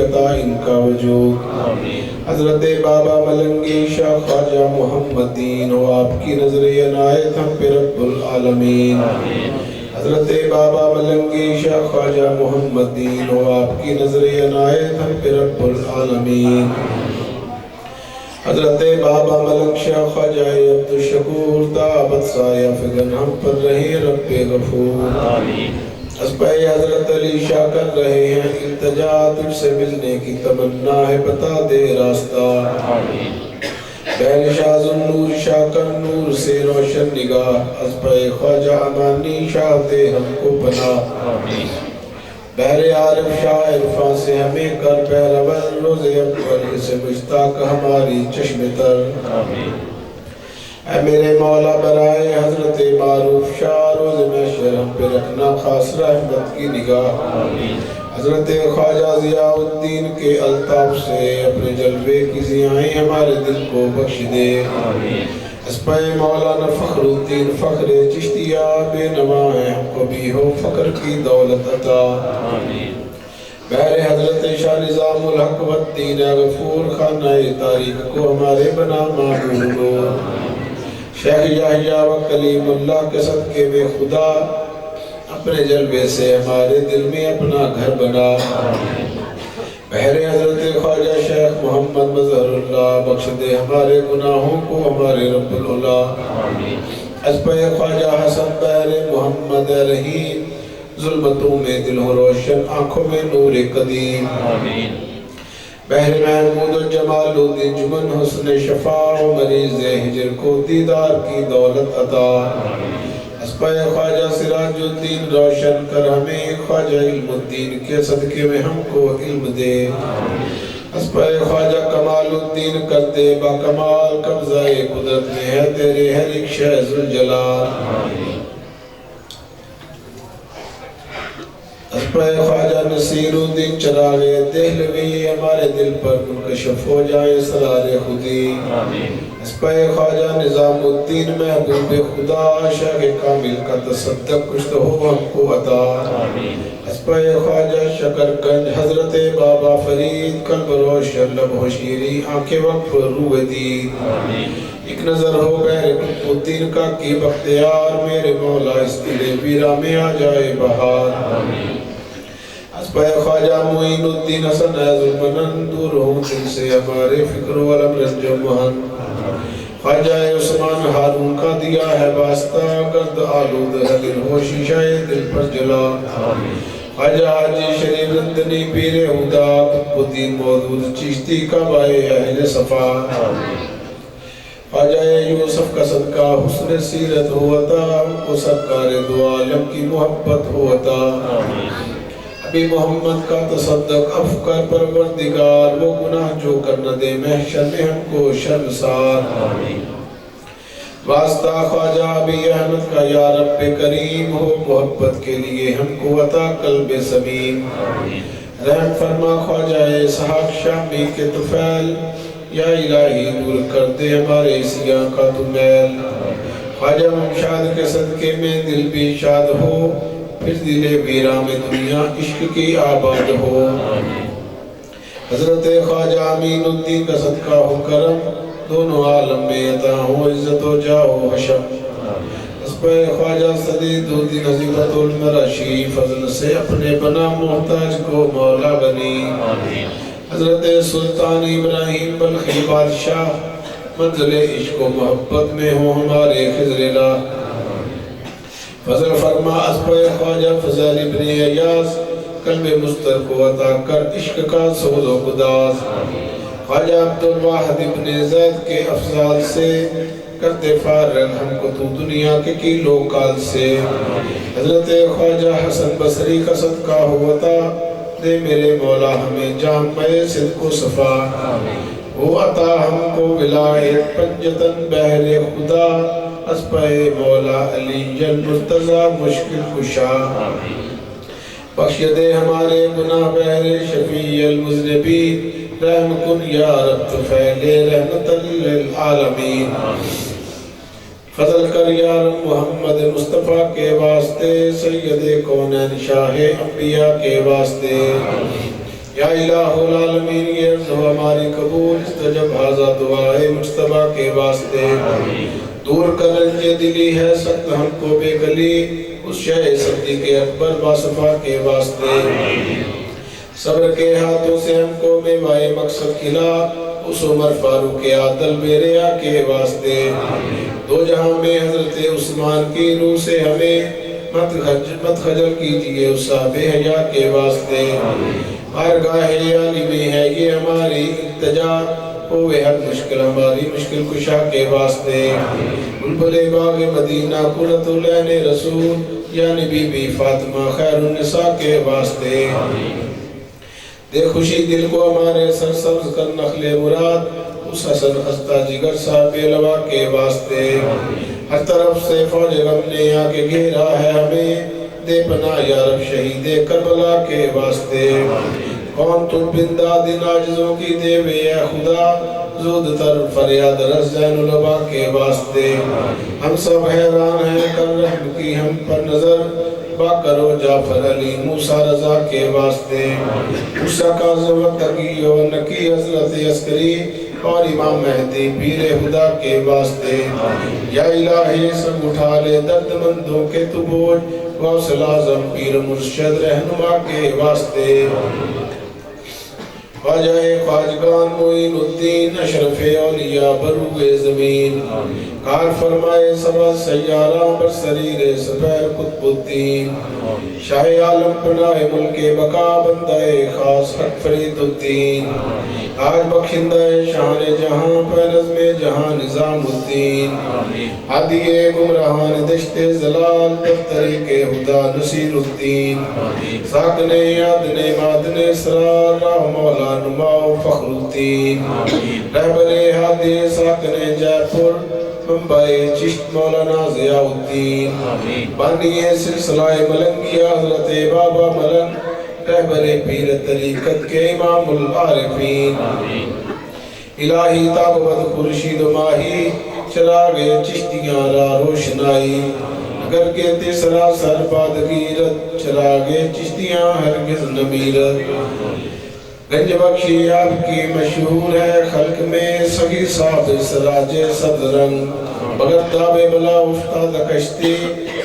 ان کا وجود حضرت بابا ملنگی شاہ خواجہ محمد دین ہو آپ کی نظر عنایت ہم پہ رب العالمین حضرت بابا ملنگی شاہ خواجہ محمد دین ہو آپ کی نظر عنایت ہم پہ رب العالمین حضرت بابا ملنگ شاہ خواجہ عبد الشکور دعوت سایہ فگن ہم پر رہے رب غفور اسپائی حضرت علی شاہ کر رہے ہیں التجا تجھ سے ملنے کی تمنا ہے بتا دے راستہ بہل شاہ ذوالنور شاہ کر نور سے روشن نگاہ اسپائی خواجہ امانی شاہ دے ہم کو پناہ بہر عارف شاہ عرفان سے ہمیں کر پہلوان روز اکبر سے مشتاق ہماری چشم تر اے میرے مولا برائے حضرت معروف شاہ روز محشر ہم پہ رکھنا خاص رحمت کی نگاہ حضرت خواجہ ضیاء الدین کے الطاف سے اپنے جلوے کی ضیائیں ہمارے دل کو بخش دے اسپائے مولانا فخر الدین فخر چشتیہ بے نوا ہے ہم کو بھی ہو فخر کی دولت عطا بہر حضرت شاہ نظام الحق والدین غفور خانہ تاریخ کو ہمارے بنا معمول شیخ یحییٰ و کلیم اللہ کے صدقے میں خدا اپنے جلوے سے ہمارے دل میں اپنا گھر بنا بہر حضرت خواجہ شیخ محمد مظہر اللہ بخش دے ہمارے گناہوں کو ہمارے رب العلا اسپہ خواجہ حسن بہر محمد رحیم ظلمتوں میں دل ہو روشن آنکھوں میں نور قدیم بہر محمود الجمال الدین جمن حسن شفاء و مریض ہجر کو دیدار کی دولت عطا اسپہ خواجہ سراج الدین روشن کر ہمیں خواجہ علم الدین کے صدقے میں ہم کو علم دے اسپہ خواجہ کمال الدین کر دے با کمال قبضہ قدرت میں ہے تیرے ہر ایک شہ ذوالجلال اسپہ خواجہ نصیر الدین چراغ دہلوی ہمارے دل پر منکشف ہو جائے سرار خودی اسپہ خواجہ نظام الدین محبوب خدا شاہ کامل کا تصدق کچھ تو ہو ہم کو عطا اسپہ خواجہ شکر گنج حضرت بابا فرید قلب روشن لب و شیری آنکھیں وقف روح دید ایک نظر ہو بہر قطب الدین کا کی بختیار میرے مولا اس دل بیرہ میں آ جائے بہار اسپہ خواجہ معین الدین حسن عز المنن دور ہوں دل سے ہمارے فکر و علم رنج و مہن خواجہ عثمان ہارون کا دیا ہے واسطہ گرد آلود ہے دل ہو شیشہ دل پر جلا خواجہ حاجی شریف رندنی پیر ہدا قطب الدین موجود چشتی کا بائے اہل صفا خواجہ یوسف کا صدقہ حسن سیرت ہوتا ہم کو سرکار دو عالم کی محبت ہوتا ابھی محمد کا تصدق افکار پروردگار وہ گناہ جو کر نہ دے محشر میں ہم کو شرمسار واسطہ خواجہ ابھی احمد کا یا رب کریم ہو محبت کے لیے ہم کو عطا قلب سمیم رحم فرما خواجہ اسحاق شامی کے طفیل یا الہی دور کر دے ہمارے سیاہ کا تو میل خواجہ ممشاد کے صدقے میں دل بھی شاد ہو پھر دل ویرہ میں دنیا عشق کی آباد ہو حضرت خواجہ امین الدین کا صدقہ ہو کرم دونوں عالم میں عطا ہو عزت و جاہ و حشم اسپہ خواجہ صدید الدین عزیبت المرشی فضل سے اپنے بنا محتاج کو مولا بنی حضرت سلطان ابراہیم بلخی بادشاہ منزل عشق و محبت میں ہو ہمارے خضرلا فضل فرما اسپہ خواجہ فضل ابن عیاض قلب مستر کو عطا کر عشق کا سوز و گداز خواجہ عبدالواحد ابن زید کے افضال سے کرتے فارغ ہم کو تو دنیا کے کیلو کال سے حضرت خواجہ حسن بصری کا صدقہ ہوتا دے میرے مولا ہمیں جامع صدق و صفا وہ عطا ہم کو ولایت پنجتن بہر خدا اسپہ مولا علی المرتضی مشکل کشا بخش دے ہمارے گناہ بہر شفیع المذنبین رحم کن یا رب فیل رحمت للعالمین فضل کر یا رب محمد مصطفیٰ کے واسطے سید کونین شاہ انبیاء کے واسطے یا الہ العالمین یہ عرض ہو ہماری قبول استجب حاضر دعائے مجتبہ کے واسطے دور کر رنج دلی ہے سخت ہم کو بے گلی اس شہ صدیق اکبر باصفا کے واسطے صبر کے ہاتھوں سے ہم کو میوائے مقصد کھلا اس عمر فاروق عادل میرے کے واسطے دو جہاں میں حضرت عثمان کی روح سے ہمیں مت خجل کیجئے اس صاحب حیا کے واسطے بارگاہ عالی میں ہے یہ ہماری التجا ہوئے ہر مشکل ہماری مشکل کشا کے واسطے بلبل باغ مدینہ قرۃ العین رسول یعنی بی بی فاطمہ خیر النساء کے واسطے دے خوشی دل کو ہمارے سرسبز کر نخل مراد اس حسن خستہ جگر صاحب لوا کے واسطے ہر طرف سے فوج غم نے آ کے گھیرا ہے ہمیں دے پناہ یا رب شہید کربلا کے واسطے کون تو بنداد ناجزوں کی دے وے اے خدا زود تر فریاد رس زین العبا کے واسطے ہم سب حیران ہیں کر رحم کی ہم پر نظر باکر و جعفر علی موسیٰ رضا کے واسطے موسیٰ کاظم تقی و نکی حضرت عسکری اور امام مہدی پیر خدا کے واسطے یا الہی سب اٹھا لے درد مندوں کے تو بوجھ غوث اعظم پیر مرشد رہنما کے واسطے خواجہ خواجگان معین الدین اشرف اولیاء بروئے زمین کار فرمائے سبا سیارہ برسریر سفیر قطب الدین شاہ عالم پناہ ملک بقا بندہ خاص حق فرید الدین آج بخشندہ شان جہاں پہ نظم جہاں نظام الدین عادی گمراہان دشت زلال تفتریق خدا نصیر الدین ساکن یادن مادن اسرار راہ مولا نماؤ فخر الدین رہبر حادی ساکن جے پور منبع چشت مولانا ضیاء الدین بانی سلسلہ ملنگی حضرت بابا ملنگ رہبر پیر طریقت کے امام العارفین الہی تابت خورشید ماہی چراغ چشتیاں را روشنائی اگر کے تیسرا سر بادگیرت چراغ چشتیاں ہرگز نمیرت گنج بخشی آپ کی مشہور ہے خلق میں سگی صاحب سراج سبز رنگ مگر تاب بلا افتاد کشتی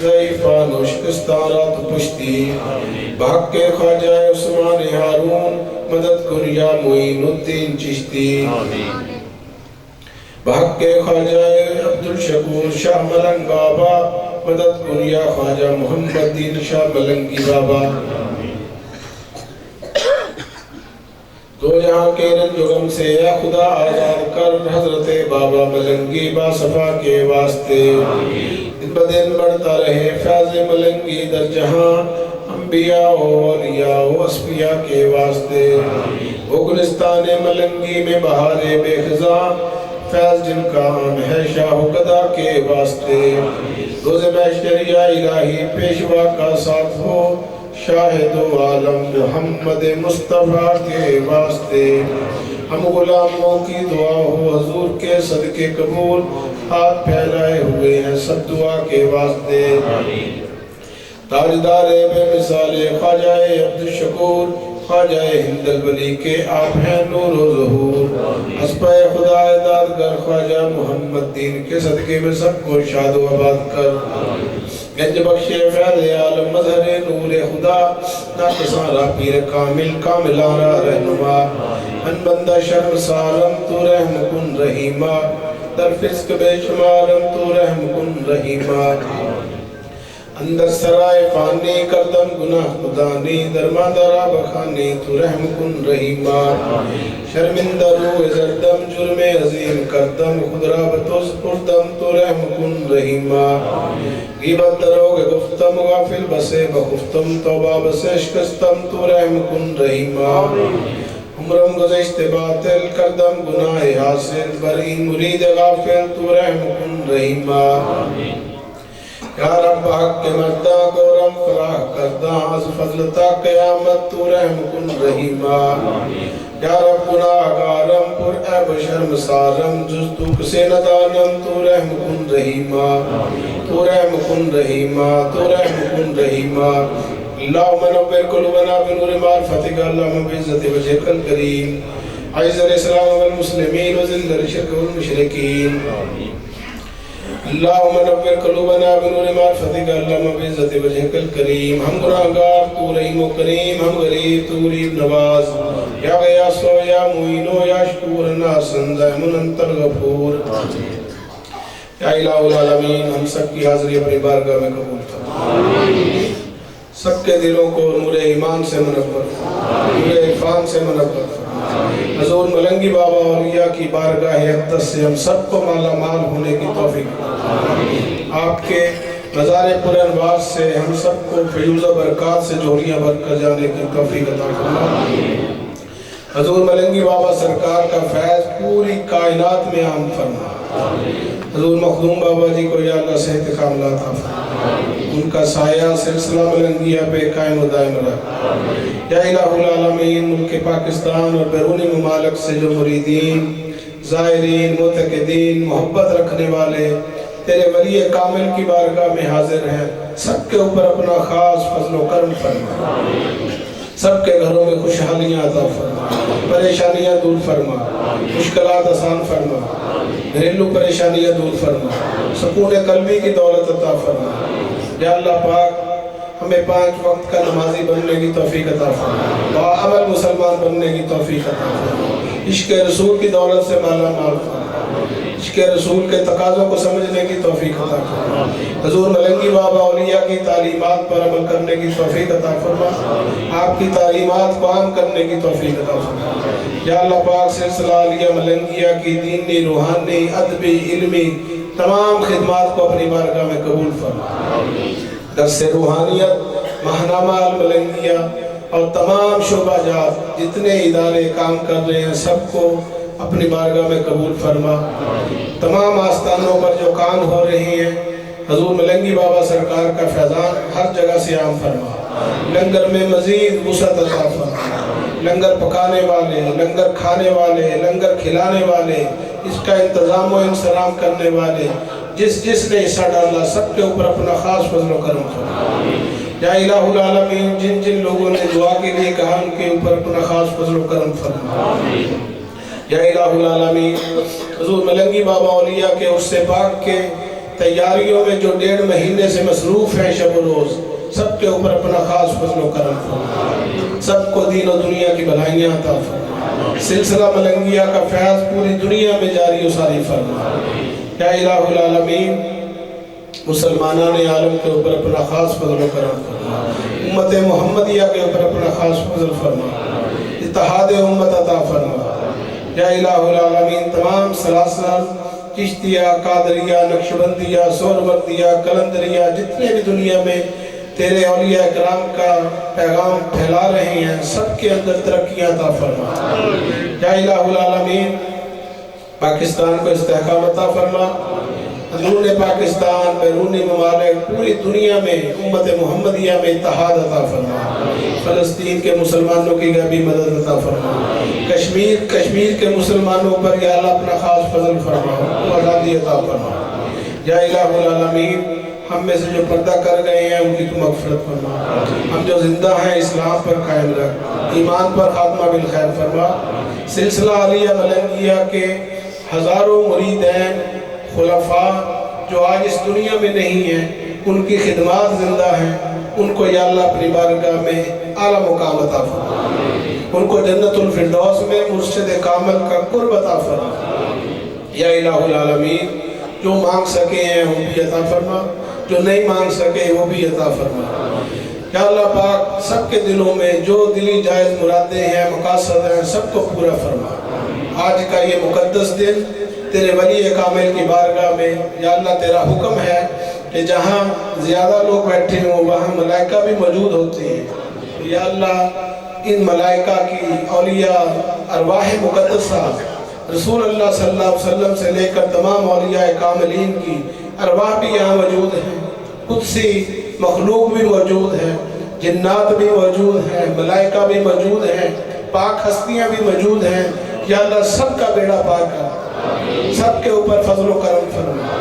ضعیفان و شکستان رات پشتی بحق کے خواجہ عثمان ہارون مدد کر یا معین الدین چشتی بحق کے خواجہ عبدالشکور شاہ ملنگ بابا مدد کر یا خواجہ محمد دین شاہ ملنگی بابا دو جہاں کے رنج و غم سے یا خدا آزاد کر حضرت بابا ملنگی باصفا کے واسطے دن بدن بڑھتا رہے فیض ملنگی در جہاں انبیاء و اولیاء و اسفیاء کے واسطے وہ گلستان ملنگی میں بہار بے خزاں فیض جن کا عام ہے شاہ و قدا کے واسطے روز محشر یا الہی پیشوا کا ساتھ ہو شاہد و عالم محمد مصطفیٰ کے واسطے ہم غلاموں کی دعا ہو حضور کے صدقے قبول ہاتھ پھیلائے ہوئے ہیں سب دعا کے واسطے تاجدار بے مثال خواجہ عبدالشکور خواجہ ہند الولی کے آپ ہیں نور و ظہور اسپہ خدا دادگر خواجہ محمد دین کے صدقے میں سب کو شاد و آباد کر گنج بخش فیض عالم مظہر نور خدا ناقصارہ پیر کامل کاملانہ رہنما من بندہ شرم سالم تو رحم کن رحیمہ در فسق بے شمارم تو رحم کن رحیمہ اندر سرائے فانی کردم گناہ خدانی درما درا بخانی تو رحم کن رحیمہ شرمندہ روح زردم جرم عظیم کردم خود را بتوز پردم تو رحم کن رحیمہ غیبت دروگ گفتم غافل بسے بخفتم توبہ بسے شکستم تو رحم کن رحیمہ عمرم گزشت باطل کردم گناہ حاصل برین مرید غافل تو رحم کن رحیمہ یا رب حق کے مردہ گورم فراہ کردہ از فضلتا قیامت تو رحم کن رحیمہ یا رب گناہ گارم پر عیب شرم سارم جز تو کسے ندانم تو رحم کن رحیمہ تو رحم کن رحیمہ تو رحم کن رحیمہ اللهم نور قلوبنا بنور معرفتك اللهم بعزة وجهك الكريم اعز الاسلام والمسلمين وذل الشرك والمشركين اللهم نور قلوبنا بنور معرفتك اللهم بعزة وجهك الكريم ہم گناہگار تو رحیم و کریم ہم غریب تو غریب نواز یا غیاث و یا معین و یا شکور ناصر دائم انت الغفور یا الہ العالمین ہم سب کی حاضری اپنی بارگاہ میں قبول فرما سب کے دلوں کو نور ایمان سے منور نور عرفان سے منور حضور ملنگی بابا اولیاء کی بارگاہ اقدس سے ہم سب کو مالا مال ہونے کی توفیق آپ کے مزار پر انوار سے ہم سب کو فیوز و برکات سے جوڑیاں بھر کر جانے کی توفیق عطا فرما حضور ملنگی بابا سرکار کا فیض پوری کائنات میں عام فرما حضور مخدوم بابا جی کو یا اللہ صحت کاملہ عطا فرما ان کا سایہ سلسلہ ملنگیہ پہ قائم و دائم رہا یا الہ العالمین ملک پاکستان اور بیرونی ممالک سے جو مریدین زائرین معتقدین محبت رکھنے والے تیرے ولی کامل کی بارگاہ میں حاضر ہیں سب کے اوپر اپنا خاص فضل و کرم فرما سب کے گھروں میں خوشحالیاں عطا فرما پریشانیاں دور فرما مشکلات آسان فرما گھریلو پریشانیاں دور فرما سکون قلبی کی دولت عطا فرما یا اللہ پاک ہمیں 5 وقت کا نمازی بننے کی توفیق عطا فرما باعمل مسلمان بننے کی توفیق عطا فرما عشق رسول کی دولت سے مالا مال فرما عشق رسول کے تقاضوں کو سمجھنے کی توفیق عطا فرما حضور ملنگی بابا اولیاء کی تعلیمات پر عمل کرنے کی توفیق عطا فرما آپ کی تعلیمات کو عام کرنے کی توفیق عطا فرما یا اللہ پاک سلسلہ علیہ ملنگیہ کی دینی روحانی ادبی علمی تمام خدمات کو اپنی بارگاہ میں قبول فرما درس روحانیت ماہنامہ الملنگیہ اور تمام شعبہ جات جتنے ادارے کام کر رہے ہیں سب کو اپنی بارگاہ میں قبول فرما تمام آستانوں پر جو کام ہو رہے ہیں حضور ملنگی بابا سرکار کا فیضان ہر جگہ سے عام فرما لنگر میں مزید وسعت عطا فرما لنگر پکانے والے لنگر کھانے والے لنگر کھلانے والے اس کا انتظام و انصرام کرنے والے جس نے حصہ ڈالا سب کے اوپر اپنا خاص فضل و کرم فرما یا الہ العالمین جن لوگوں نے دعا کے لیے کہا ان کے اوپر اپنا خاص فضل و کرم فرما یا الہ العالمین حضور ملنگی بابا اولیاء کے عرص پاک کے تیاریوں میں جو 1.5 مہینے سے مصروف ہیں شب و روز سب کے اوپر اپنا خاص فضل و کرم فرما سب کو دین و دنیا کی بھلائیاں عطا فرما سلسلہ ملنگیہ کا فیض پوری دنیا میں جاری و ساری فرما یا الہ العالمین مسلمانان عالم کے اوپر اپنا خاص فضل و کرم فرما امت محمدیہ کے اوپر اپنا خاص فضل فرما اتحاد امت عطا فرما یا الہ العالمین تمام سلاسل چشتیہ قادریہ نقشبندیہ سہروردیہ قلندریہ جتنے بھی دنیا میں تیرے اولیاء کرام کا پیغام پھیلا رہے ہیں سب کے اندر ترقیاں عطا فرما یا الہ العالمین پاکستان کو استحکام عطا فرما اندرون پاکستان بیرونی ممالک پوری دنیا میں امت محمدیہ میں اتحاد عطا فرما فلسطین کے مسلمانوں کی غیبی مدد عطا فرما کشمیر کے مسلمانوں پر یا اللہ اپنا خاص فضل فرما آزادی عطا فرما یا الہ العالمین ہم میں سے جو پردہ کر گئے ہیں ان کی تو مغفرت فرما ہم جو زندہ ہیں اسلام پر قائم رکھ ایمان پر خاتمہ بالخیر فرما سلسلہ علیہ ملنگیہ کے ہزاروں مریدین خلفاء جو آج اس دنیا میں نہیں ہیں ان کی خدمات زندہ ہیں ان کو یا اللہ اپنی بارگاہ میں اعلیٰ مقام عطا فرما ان کو جنت الفردوس میں مرشد کامل کا قرب عطا فرما یا الہ العالمین جو مانگ سکے ہیں وہ بھی عطا فرما جو نہیں مانگ سکے وہ بھی عطا فرما یا اللہ پاک سب کے دلوں میں جو دلی جائز مرادیں ہیں مقاصد ہیں سب کو پورا فرما آج کا یہ مقدس دن تیرے ولی کامل کی بارگاہ میں یا اللہ تیرا حکم ہے کہ جہاں زیادہ لوگ بیٹھے ہوں وہاں ملائکہ بھی موجود ہوتے ہیں یا اللہ ان ملائکہ کی اولیاء ارواح مقدسہ رسول اللہ صلی اللہ علیہ وسلم سے لے کر تمام اولیاء کاملین کی ارواح بھی یہاں موجود ہیں قدسی مخلوق بھی موجود ہیں جنات بھی موجود ہیں ملائکہ بھی موجود ہیں پاک ہستیاں بھی موجود ہیں یا اللہ سب کا بیڑا پاک کر سب کے اوپر فضل و کرم فرما